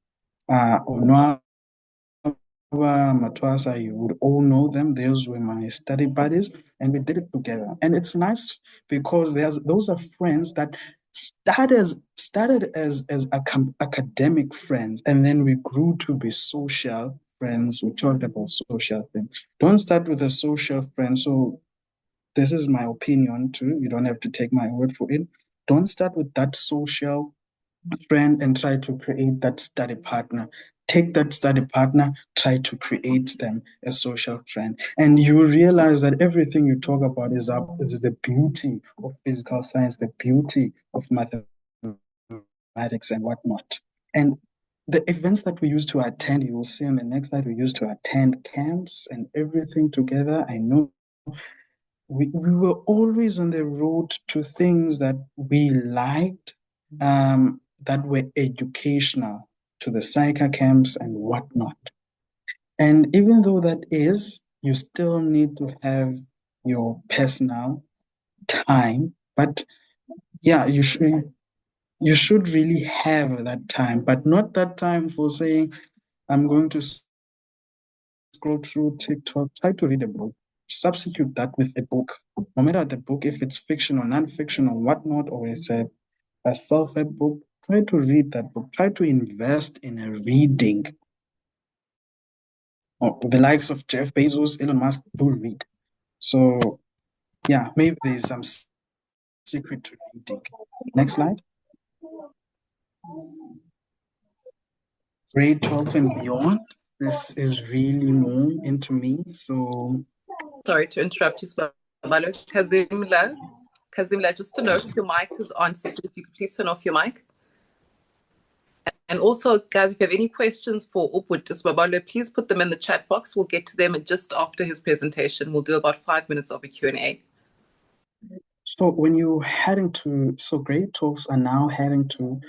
Matwasa. You would all know them. Those were my study buddies, and we did it together. And it's nice because those are friends that started as academic friends, and then we grew to be social friends. We talked about social things. Don't start with a social friend. So this is my opinion too. You don't have to take my word for it. Don't start with that social friend and try to create that study partner. Take that study partner, try to create them a social friend. And you realize that everything you talk about is the beauty of physical science, the beauty of mathematics and whatnot. And the events that we used to attend, you will see on the next slide, we used to attend camps and everything together. I know we were always on the road to things that we liked, that were educational, to the psycha camps and whatnot. And even though that is, you still need to have your personal time. But yeah, you should really have that time, but not that time for saying, I'm going to scroll through TikTok. Try to read a book. Substitute that with a book. No matter the book, if it's fiction or non-fiction or whatnot, or it's a self-help book, try to read that book. Try to invest in a reading. Or the likes of Jeff Bezos, Elon Musk do read. So yeah, maybe there's some secret to reading. Next slide. Grade 12 and beyond. This is really more into me. So Sorry to interrupt you, Sibabalwe. Kazimla, just to note if your mic is on, sister, if you could please turn off your mic. And also, guys, if you have any questions for Upward Sibabalwe, please put them in the chat box. We'll get to them, and just after his presentation, we'll do about 5 minutes of a Q&A. So when you're heading to, so grade 12s are now heading to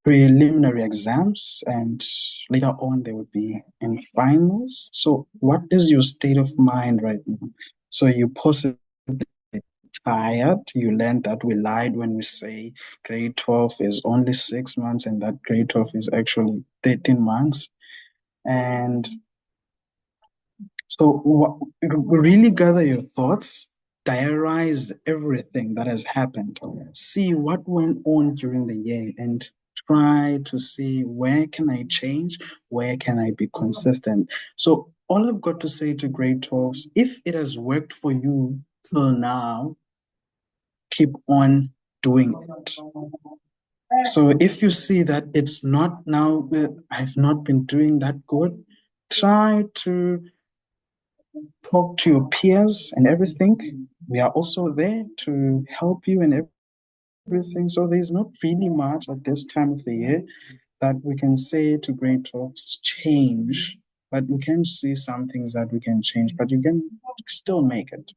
preliminary exams, and later on they would be in finals. So what is your state of mind right now? So you possibly tired. You learned that we lied when we say grade 12 is only 6 months and that grade 12 is actually 13 months. And so really gather your thoughts, diarize everything that has happened, see what went on during the year, and try to see where can I change, where can I be consistent. So all I've got to say to grade 12s, if it has worked for you till now, keep on doing it. So if you see that it's not now, I've not been doing that good, try to talk to your peers and everything. We are also there to help you and everything. So there's not really much at this time of the year that we can say to grade 12s change, but we can see some things that we can change, but you can still make it.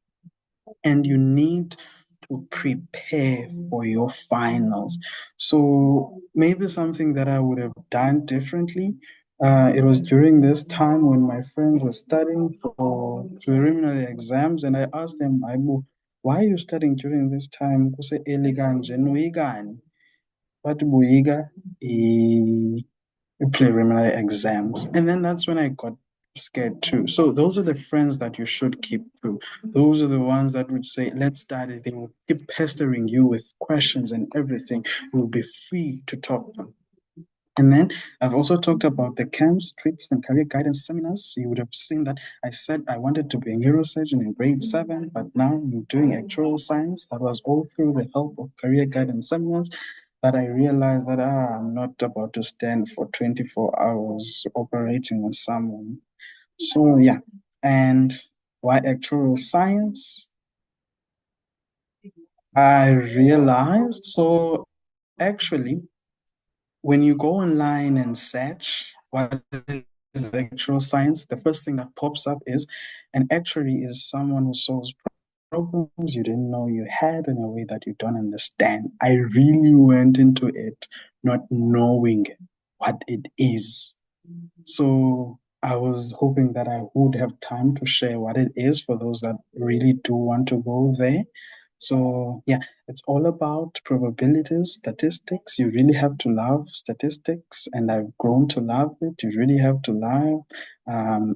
And you need to prepare for your finals. So maybe something that I would have done differently. It was during this time when my friends were studying for preliminary exams, and I asked them, why are you studying during this time? Kuse eleganje nuyigani. But buyiga preliminary exams. And then that's when I got scared too. So those are the friends that you should keep too. Those are the ones that would say, let's study. They will keep pestering you with questions and everything. You will be free to talk to them. And then I've also talked about the camps, trips, and career guidance seminars. You would have seen that I said I wanted to be a neurosurgeon in grade 7, but now I'm doing actuarial science. That was all through the help of career guidance seminars that I realized that I'm not about to stand for 24 hours operating on someone. So yeah, and why actuarial science? I realized, so actually, when you go online and search what is actual science, the first thing that pops up is an actuary is someone who solves problems you didn't know you had in a way that you don't understand. I really went into it not knowing what it is. So I was hoping that I would have time to share what it is for those that really do want to go there. So, yeah, it's all about probabilities, statistics. You really have to love statistics, and I've grown to love it. You really have to love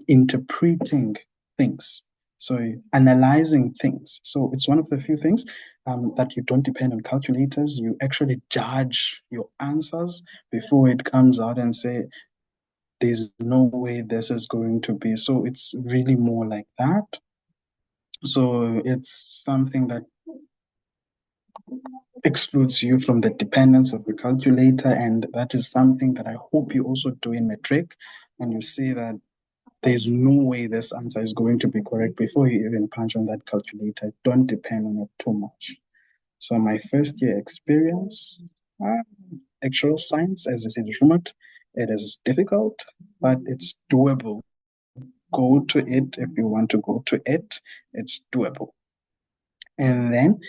interpreting things. So, analyzing things. So, it's one of the few things that you don't depend on calculators. You actually judge your answers before it comes out and say, there's no way this is going to be. So it's really more like that. So it's something that excludes you from the dependence of the calculator. And that is something that I hope you also do in metric. And you see that there's no way this answer is going to be correct before you even punch on that calculator. Don't depend on it too much. So my first year experience, actual science, as it is rumored, it is difficult, but it's doable. Go to it if you want to go to it. It's doable. And then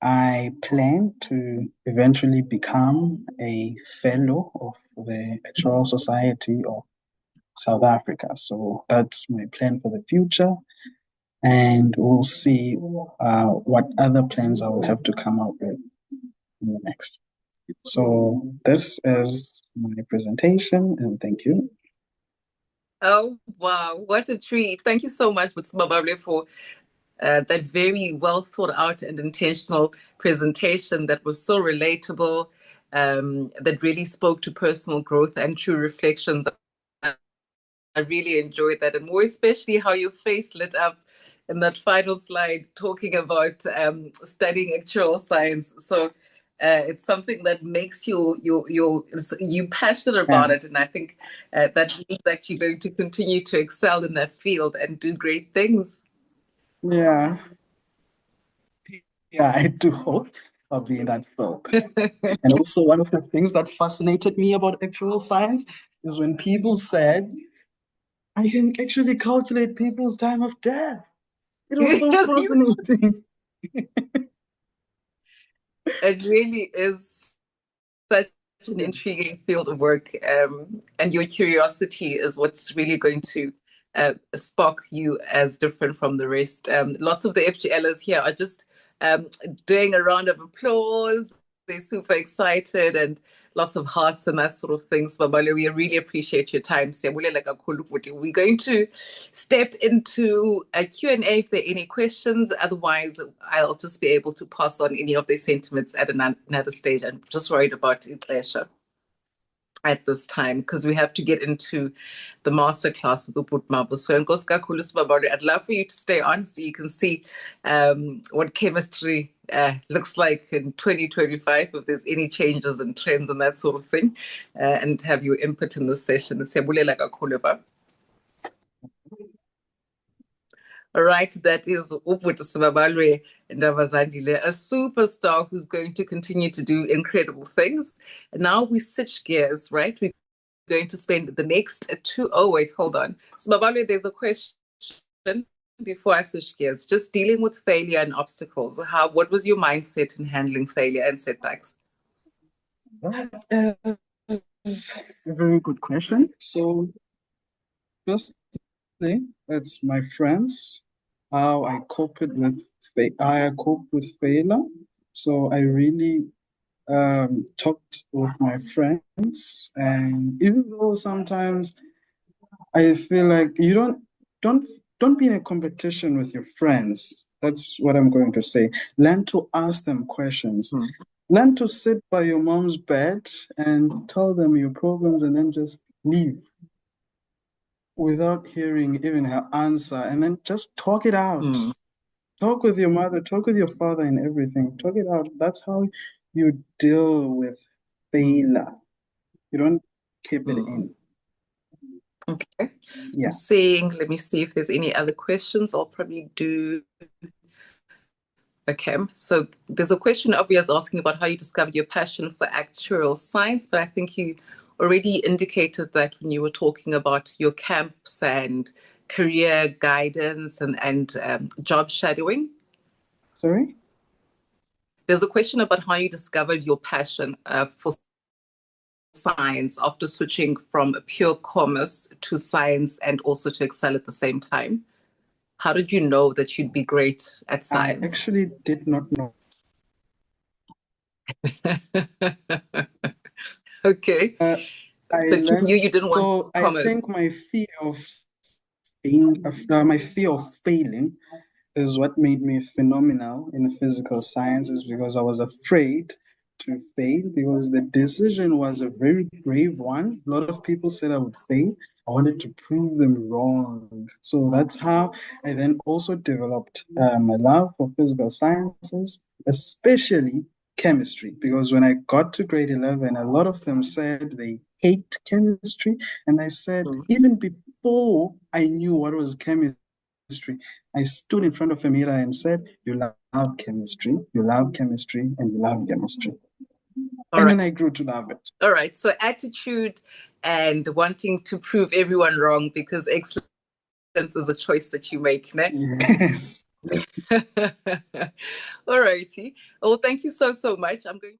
I plan to eventually become a fellow of the Actuarial Society of South Africa. So that's my plan for the future. And we'll see what other plans I will have to come up with in the next. So this is my presentation, and thank you. Oh, wow. What a treat. Thank you so much, Sibabalwe, for that very well thought out and intentional presentation that was so relatable, that really spoke to personal growth and true reflections. I really enjoyed that, and more especially how your face lit up in that final slide talking about studying actual science. So it's something that makes you passionate about it, and I think that means that you're going to continue to excel in that field and do great things. Yeah. Yeah, I do hope I'll be in that field. And also, one of the things that fascinated me about actual science is when people said, I can actually calculate people's time of death. It was so fascinating. It really is such an intriguing field of work, and your curiosity is what's really going to spark you as different from the rest. Lots of the FGLers here are just doing a round of applause. They're super excited and lots of hearts and that sort of things. Babalo, we really appreciate your time. We're going to step into a Q&A if there are any questions. Otherwise, I'll just be able to pass on any of their sentiments at another stage. I'm just worried about Ixesha at this time because we have to get into the masterclass with Ubud. So I'd love for you to stay on so you can see what chemistry looks like in 2025, if there's any changes and trends and that sort of thing, and have your input in this session. All right, that is Sibabalwe Ndabazandile, a superstar who's going to continue to do incredible things. And now we switch gears, right? We're going to spend the next oh, wait, hold on. Sibabalwe, there's a question before I switch gears. Just dealing with failure and obstacles. What was your mindset in handling failure and setbacks? That is a very good question. So, first thing, it's my friends, how I cope with failure. So I really talked with my friends, and even though sometimes I feel like you don't don't be in a competition with your friends. That's what I'm going to say. Learn to ask them questions. Learn to sit by your mom's bed and tell them your problems and then just leave without hearing even her answer, and then just talk it out. Talk with your mother, talk with your father and everything. Talk it out. That's how you deal with failure. You don't keep it in. Okay. Yeah. Let me see if there's any other questions. I'll probably do. Okay, so there's a question obvious asking about how you discovered your passion for actuarial science, but I think you already indicated that when you were talking about your camps and career guidance and job shadowing. Sorry? There's a question about how you discovered your passion for science after switching from a pure commerce to science and also to excel at the same time? How did you know that you'd be great at science? I actually did not know. Okay. But you knew you didn't want commerce. I think my fear of failing is what made me phenomenal in physical sciences, because I was afraid to fail, because the decision was a very brave one. A lot of people said I would fail. I wanted to prove them wrong. So that's how I then also developed my love for physical sciences, especially chemistry, because when I got to grade 11, a lot of them said they hate chemistry. And I said, even before I knew what was chemistry, I stood in front of a mirror and said, you love chemistry, you love chemistry, and you love chemistry. And then I grew to love it. All right. So attitude and wanting to prove everyone wrong, because excellence is a choice that you make. Ne? Yes. All righty. Well, thank you so much. I'm going to